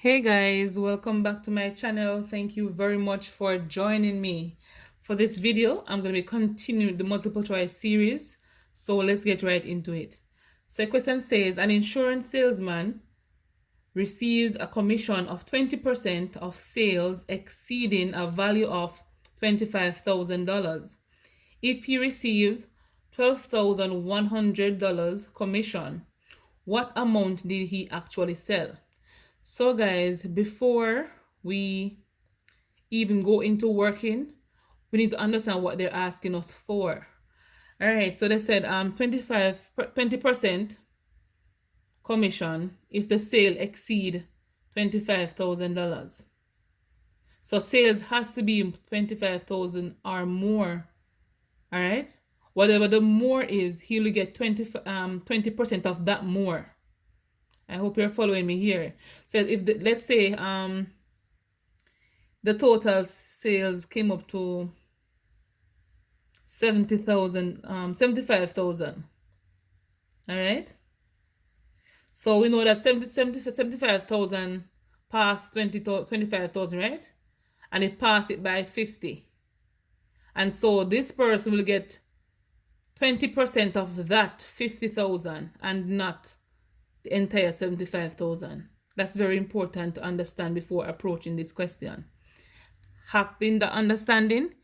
Hey guys, welcome back to my channel. Thank you very much for joining me. For this video, I'm going to be continuing the multiple choice series. So let's get right into it. So the question says, an insurance salesman receives a commission of 20% of sales exceeding a value of $25,000. If he received $12,100 commission, what amount did he actually sell? So guys, before we even go into working, we need to understand what they're asking us for. All right, so they said 20% commission if the sale exceed $25,000. So sales has to be 25,000 or more. All right, whatever the more is, he will get 20% of that more. I hope you're following me here. So if let's say the total sales came up to 75,000. All right. So we know that 75,000 passed 25,000, right? And it passed it by 50. And so this person will get 20% of that 50,000 and not the entire 75,000. That's very important to understand before approaching this question. Having the understanding,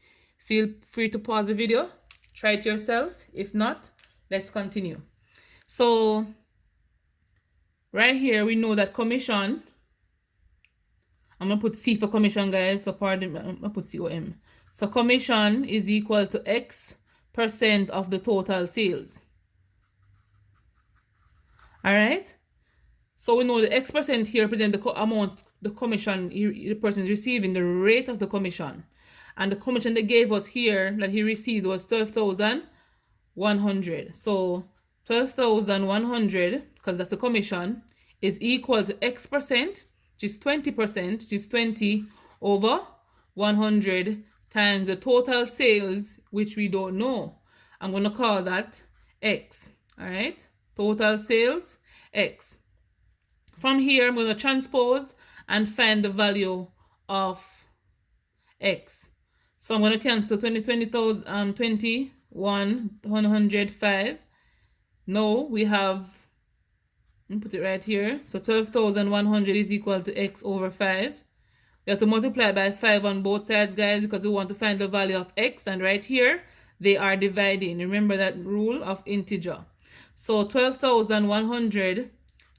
feel free to pause the video, try it yourself. If not, let's continue. So right here, we know that commission, I'm going to put C for commission, guys. So pardon me, I'm going to put COM. So commission is equal to X% of the total sales. All right. So we know the X% here represent the amount, the commission the person is receiving, the rate of the commission. And the commission they gave us here that he received was 12,100. So 12,100, because that's a commission, is equal to X%, which is 20%, which is 20 over 100 times the total sales, which we don't know. I'm going to call that X. All right. Total sales, X. From here, I'm going to transpose and find the value of X. So I'm going to cancel 21,105. No, we have, let me put it right here. So 12,100 is equal to X over 5. We have to multiply by 5 on both sides, guys, because we want to find the value of X. And right here, they are dividing. Remember that rule of integer. So 12,100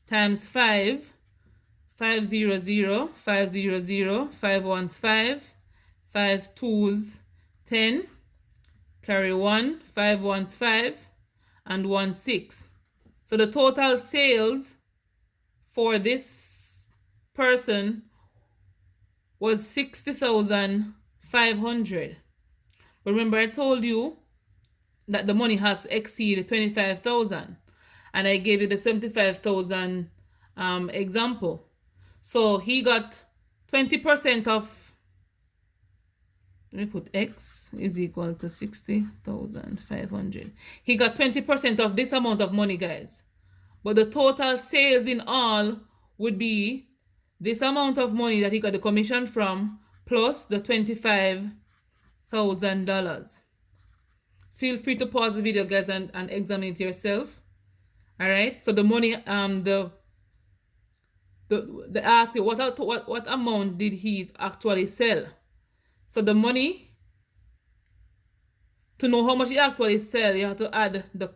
times 5, 500, 500, 5 ones 5, 5 twos 10, carry 1, 5 ones 5, and 1 6. So the total sales for this person was 60,500. But remember, I told you that the money has to exceed 25,000. And I gave you the 75,000 example. So he got 20% of, let me put X is equal to 60,500. He got 20% of this amount of money, guys. But the total sales in all would be this amount of money that he got the commission from plus the $25,000. Feel free to pause the video, guys, and examine it yourself. All right. So the money, the ask you what amount did he actually sell? So the money, to know how much he actually sell, you have to add the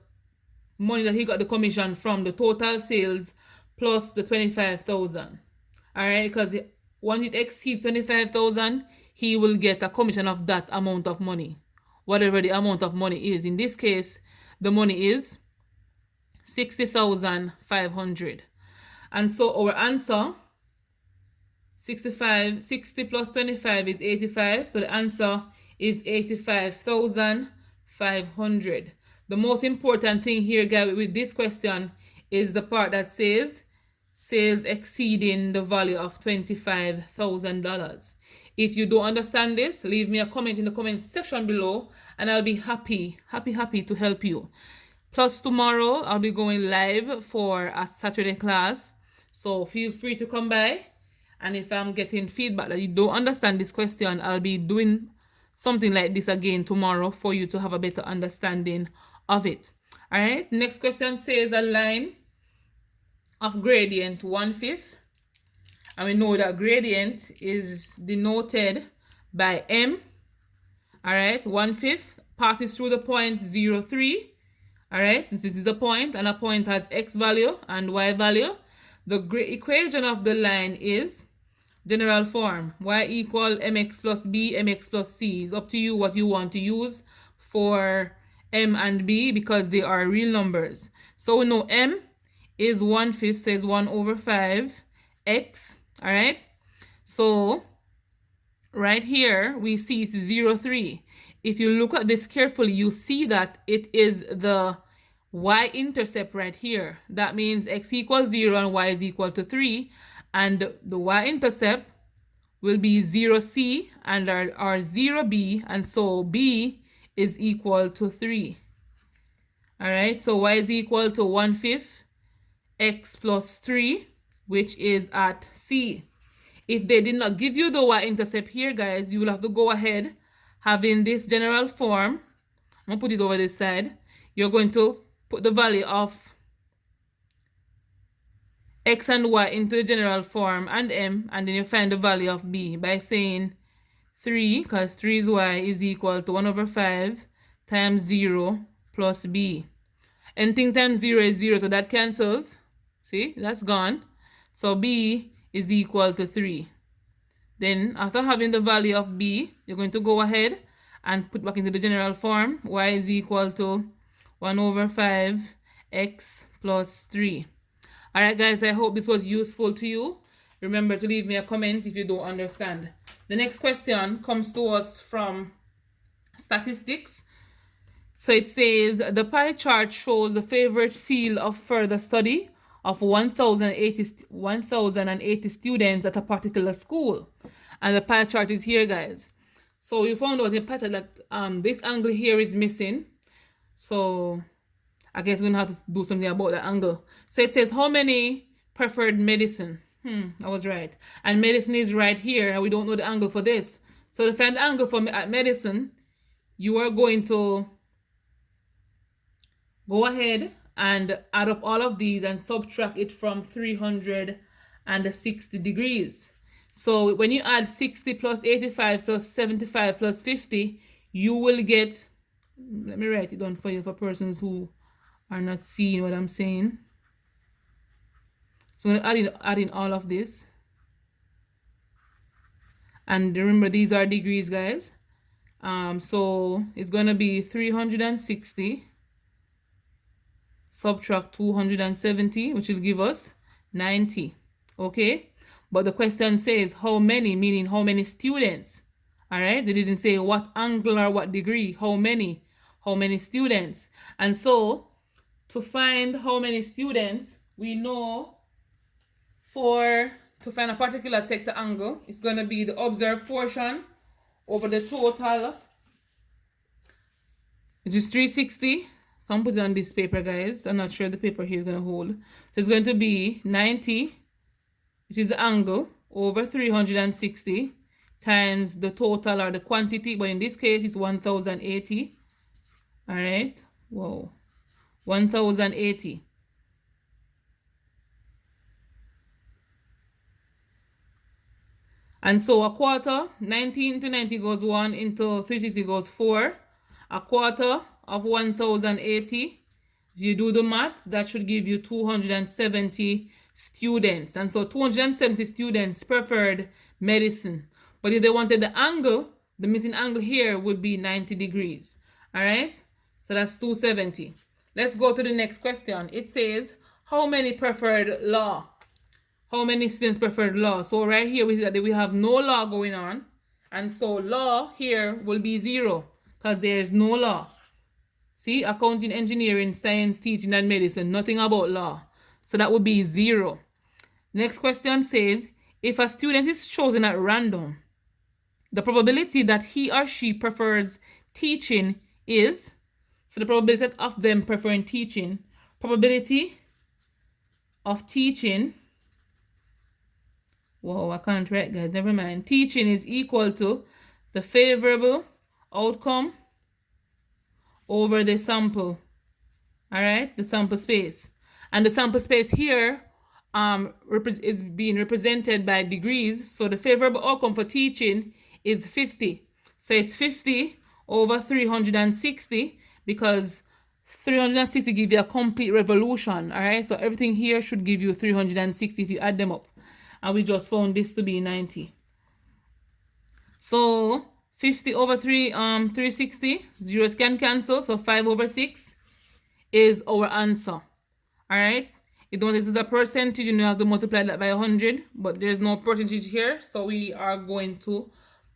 money that he got the commission from the total sales plus the 25,000. All right, because once it exceeds 25,000, he will get a commission of that amount of money, whatever the amount of money is. In this case, the money is 60,500. And so our answer, 60 plus 25 is 85. So the answer is 85,500. The most important thing here, guys, with this question is the part that says sales exceeding the value of $25,000. If you don't understand this, leave me a comment in the comment section below and I'll be happy to help you. Plus tomorrow, I'll be going live for a Saturday class. So feel free to come by And if I'm getting feedback that you don't understand this question, I'll be doing something like this again tomorrow for you to have a better understanding of it. All right, next question says a line of gradient 1/5. And we know that gradient is denoted by m. All right, 1/5 passes through the point 0, 3. All right, since this is a point and a point has x value and y value, the equation of the line is general form. Y equal mx plus b, mx plus c. It's up to you what you want to use for m and b because they are real numbers. So we know m is 1/5, so it's 1/5 x. All right. So right here we see it's 0, 3. If you look at this carefully, you see that it is the y-intercept right here. That means x equals 0 and y is equal to 3. And the y-intercept will be 0c and our 0b, and so b is equal to 3. All right, so y is equal to 1/5 x plus 3, which is at c. If they did not give you the y-intercept here, guys, you will have to go ahead having this general form. I'm going to put it over this side. You're going to put the value of x and y into the general form and m, and then you find the value of b by saying 3, because 3 is y, is equal to 1/5 times 0 plus b. Anything times 0 is 0, so that cancels. See, that's gone. So b is equal to 3. Then after having the value of b, you're going to go ahead and put back into the general form. Y is equal to 1/5 x plus 3. All right, guys, I hope this was useful to you. Remember to leave me a comment if you don't understand. The next question comes to us from statistics. So it says the pie chart shows the favorite field of further study of 1,080 students at a particular school. And the pie chart is here, guys. So we found out in pie chart that this angle here is missing. So I guess we're going to have to do something about the angle. So it says how many preferred medicine. I was right. And medicine is right here, and we don't know the angle for this. So to find the angle for medicine, you are going to go ahead and add up all of these and subtract it from 360 degrees. So when you add 60 plus 85 plus 75 plus 50, you will get, let me write it down for you for persons who are not seeing what I'm saying. So I'm going to add in all of this. And remember, these are degrees, guys. So it's going to be 360 subtract 270, which will give us 90. Okay, but the question says how many, meaning how many students. All right, they didn't say what angle or what degree. How many students. And so to find how many students, we know to find a particular sector angle, it's going to be the observed portion over the total, which is 360. So I'm putting it on this paper, guys. I'm not sure the paper here is going to hold. So it's going to be 90, which is the angle, over 360 times the total or the quantity. But in this case, it's 1,080. All right. Whoa. 1,080. And so a quarter, 90 into 90 goes 1, into 360 goes 4. A quarter of 1,080. If you do the math, that should give you 270 students. And so 270 students preferred medicine. But if they wanted the angle, the missing angle here would be 90 degrees. All right? So that's 270. Let's go to the next question. It says, how many preferred law? How many students preferred law? So right here we see that we have no law going on. And so law here will be 0 because there is no law. See, accounting, engineering, science, teaching, and medicine, nothing about law. So that would be 0. Next question says, if a student is chosen at random, the probability that he or she prefers teaching is, so the probability of them preferring teaching, probability of teaching Whoa, I can't write, guys. Never mind. Teaching is equal to the favorable outcome over the sample. All right, the sample space. And the sample space here is being represented by degrees. So the favorable outcome for teaching is 50. So it's 50 over 360 because 360 gives you a complete revolution. All right, so everything here should give you 360 if you add them up. And we just found this to be 90. So 50 over 360, zeros can cancel. So 5 over 6 is our answer. All right. You know this is a percentage, you have to multiply that by 100, but there's no percentage here. So we are going to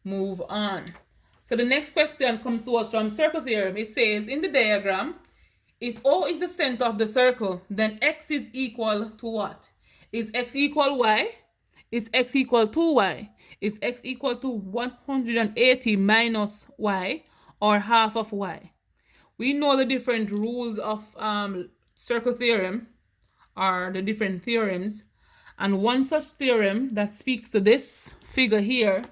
move on. So the next question comes to us from Circa Theorem. It says in the diagram, if O is the center of the circle, then X is equal to what? Is X equal Y? Is X equal to Y? Is X equal to 180 minus Y or half of Y? We know the different rules of Circa Theorem or the different theorems. And one such theorem that speaks to this figure here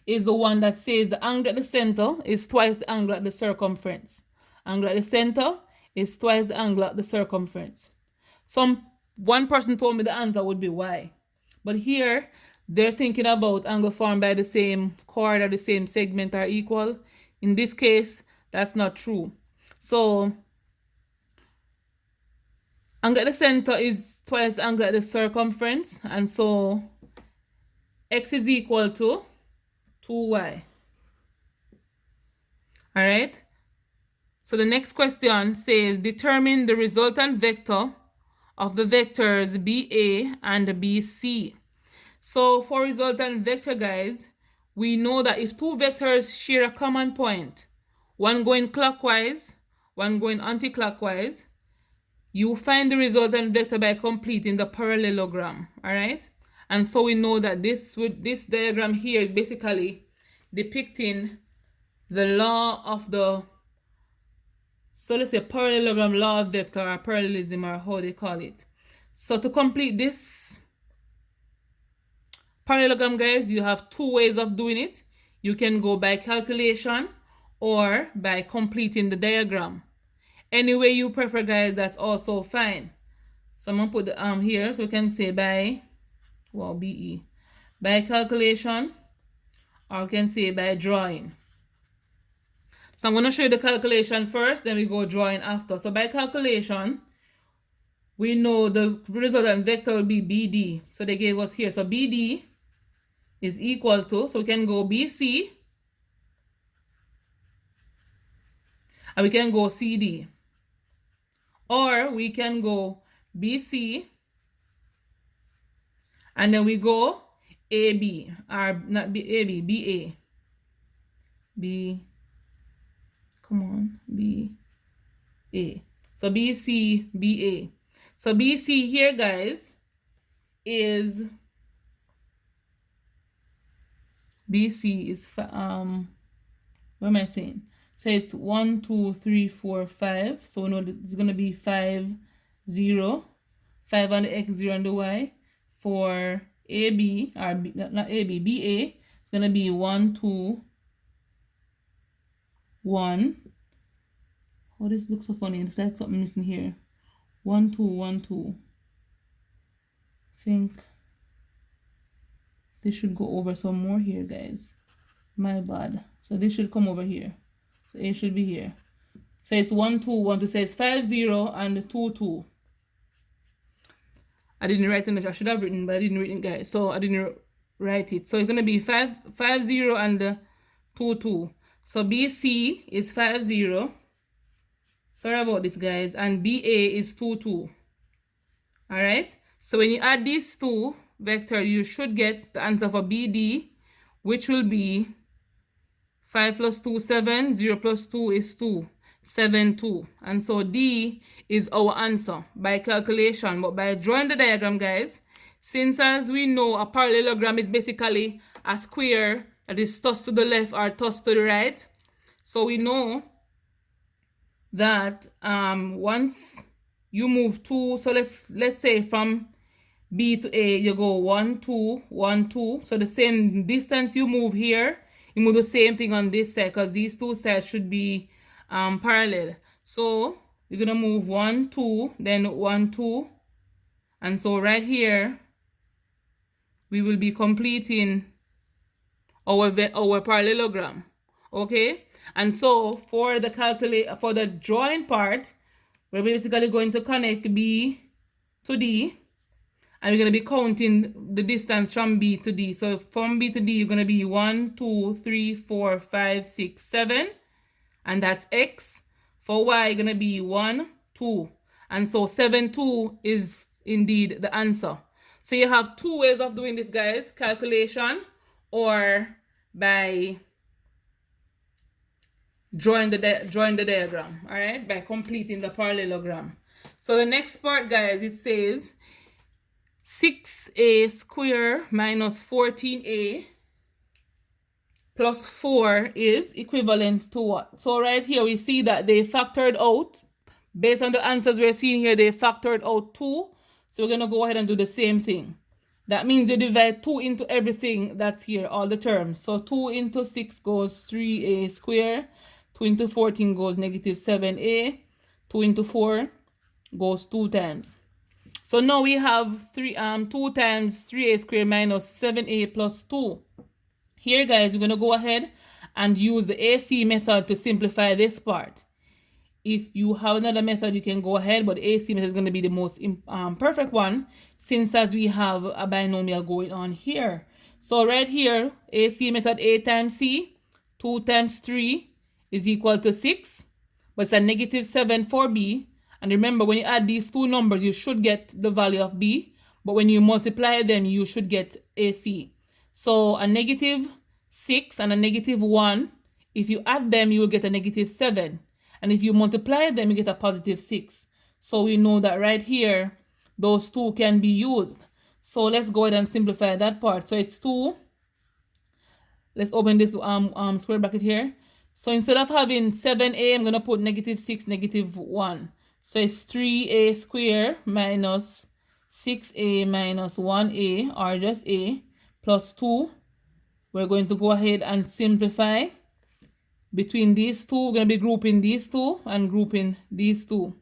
is the one that says the angle at the center is twice the angle at the circumference. Angle at the center is twice the angle at the circumference. One person told me the answer would be Y. But here, they're thinking about angle formed by the same chord or the same segment are equal. In this case, that's not true. So, angle at the center is twice the angle at the circumference. And so, X is equal to 2Y. All right? So, the next question says, determine the resultant vector of the vectors BA and BC. So for resultant vector, guys, we know that if two vectors share a common point, one going clockwise, one going anti-clockwise, you find the resultant vector by completing the parallelogram, all right? And so we know that this diagram here is basically depicting the law of the, so let's say parallelogram law of vector or parallelism or how they call it. So to complete this parallelogram, guys, you have two ways of doing it. You can go by calculation or by completing the diagram. Any way you prefer, guys, that's also fine. So I'm going to put the here so we can say by, well, BE, by calculation, or we can say by drawing. So I'm going to show you the calculation first, then we go drawing after. So by calculation, we know the resultant vector will be BD. So they gave us here. So BD is equal to, so we can go BC, and we can go CD. Or we can go BC, and then we go AB, or not AB, BA. B, come on, BA. So BC, BA. So BC here, guys, is BC is what am I saying? So it's 1, 2, 3, 4, 5. So we know that it's gonna be 5, 0, 5 on the X, 0 on the Y. For AB, or not AB, BA, it's gonna be 1, 2, 1. Oh, this looks so funny. It's like something missing here. 1, 2, 1, 2. I think this should go over some more here, guys. My bad. So this should come over here. So it should be here. So it's 1, 2, 1, 2. So it's 5, 0 and 2, 2. I didn't write it. I should have written, but I didn't write it, guys. So I didn't write it. So it's gonna be 5, 0 and 2, 2. So BC is 5, 0. Sorry about this, guys. And BA is 2, 2. All right. So when you add these two vectors, you should get the answer for BD, which will be 5 plus 2, 7. 0 plus 2 is 2. 7, 2. And so D is our answer by calculation. But by drawing the diagram, guys, since as we know a parallelogram is basically a square that is tossed to the left or tossed to the right, so we know that once you move two, so let's say from B to A, you go 1, 2, 1, 2. So the same distance you move here, you move the same thing on this side because these two sides should be parallel. So you're going to move 1, 2, then 1, 2. And so right here, we will be completing our parallelogram. Okay? And so for the drawing part, we're basically going to connect B to D. And we're going to be counting the distance from B to D. So from B to D, you're going to be 1, 2, 3, 4, 5, 6, 7. And that's X. For Y, you're going to be 1, 2. And so 7, 2 is indeed the answer. So you have two ways of doing this, guys. Calculation or by drawing the diagram. All right? By completing the parallelogram. So the next part, guys, it says 6a squared minus 14a plus 4 is equivalent to what? So right here we see that they factored out, based on the answers we're seeing here, they factored out 2. So we're going to go ahead and do the same thing. That means you divide 2 into everything that's here, all the terms. So 2 into 6 goes 3a squared. 2 into 14 goes negative 7a. 2 into 4 goes 2 times. So now we have 2 times 3a squared minus 7a plus 2. Here, guys, we're going to go ahead and use the AC method to simplify this part. If you have another method, you can go ahead, but the AC method is going to be the most perfect one, since as we have a binomial going on here. So right here, AC method, A times C, 2 times 3 is equal to 6, but it's a negative 7 for B. And remember, when you add these two numbers, you should get the value of B. But when you multiply them, you should get AC. So a negative 6 and a negative 1, if you add them, you will get a negative 7. And if you multiply them, you get a positive 6. So we know that right here, those two can be used. So let's go ahead and simplify that part. So it's 2. Let's open this square bracket here. So instead of having 7a, I'm going to put negative 6, negative 1. So it's 3a squared minus 6a minus 1a, or just a, plus 2. We're going to go ahead and simplify. Between these two, we're going to be grouping these two and grouping these two.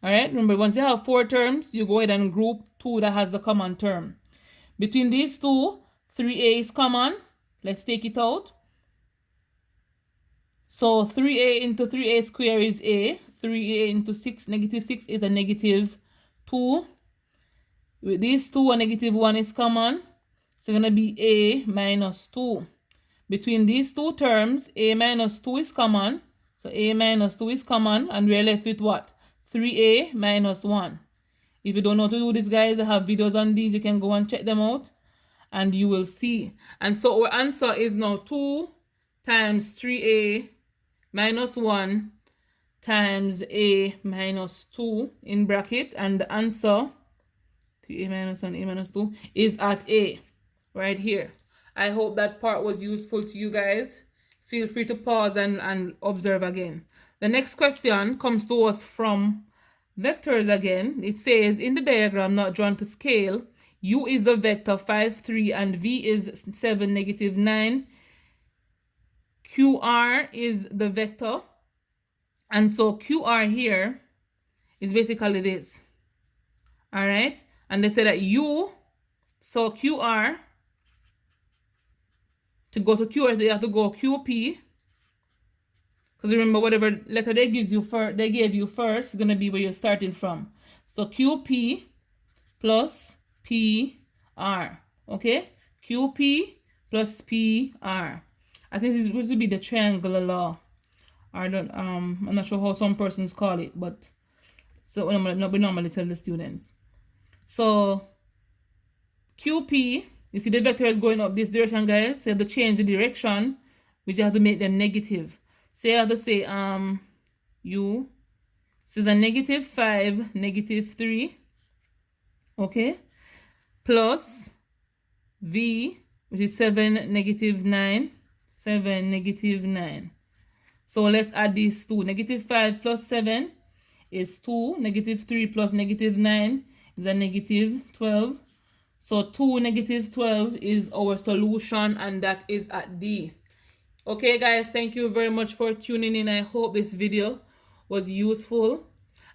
All right, remember, once you have 4 terms, you go ahead and group 2 that has the common term. Between these two, 3a is common. Let's take it out. So 3a into 3a squared is a. 3a into 6, negative 6 is a negative 2. With these two, a negative 1 is common. So it's going to be a minus 2. Between these two terms, a minus 2 is common. So a minus 2 is common. And we're left with what? 3a minus 1. If you don't know how to do this, guys, I have videos on these. You can go and check them out. And you will see. And so our answer is now 2 times 3a minus 1 times a minus 2 in bracket. And the answer, 3a minus 1, a minus 2, is at a, right here. I hope that part was useful to you guys. Feel free to pause and observe again. The next question comes to us from vectors again. It says, in the diagram not drawn to scale, u is the vector 5, 3, and v is 7, negative 9. QR is the vector. And so QR here is basically this. All right? And they say that so QR, to go to QR, they have to go QP. Because remember, whatever letter they gave you first is going to be where you're starting from. So QP plus PR. Okay? QP plus PR. I think this will be the triangular law. I'm not sure how some persons call it, but so we normally tell the students. So QP, you see the vector is going up this direction, guys. So you have to change the direction, which you have to make them negative. So you have to say U. So it's a negative 5, negative 3. Okay. Plus V, which is 7, negative 9. 7, negative 9. So let's add these two. Negative 5 plus 7 is 2. Negative 3 plus negative 9 is a negative 12. So 2, -12 is our solution, and that is at D. Okay, guys, thank you very much for tuning in. I hope this video was useful.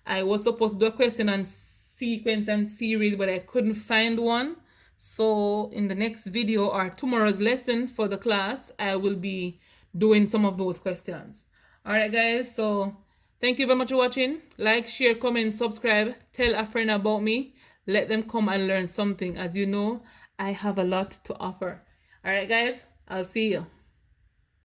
I was supposed to do a question on sequence and series, but I couldn't find one. So in the next video or tomorrow's lesson for the class, I will be doing some of those questions. All right, guys, so thank you very much for watching. Like, share, comment, subscribe, tell a friend about me. Let them come and learn something. As you know, I have a lot to offer. All right, guys, I'll see you.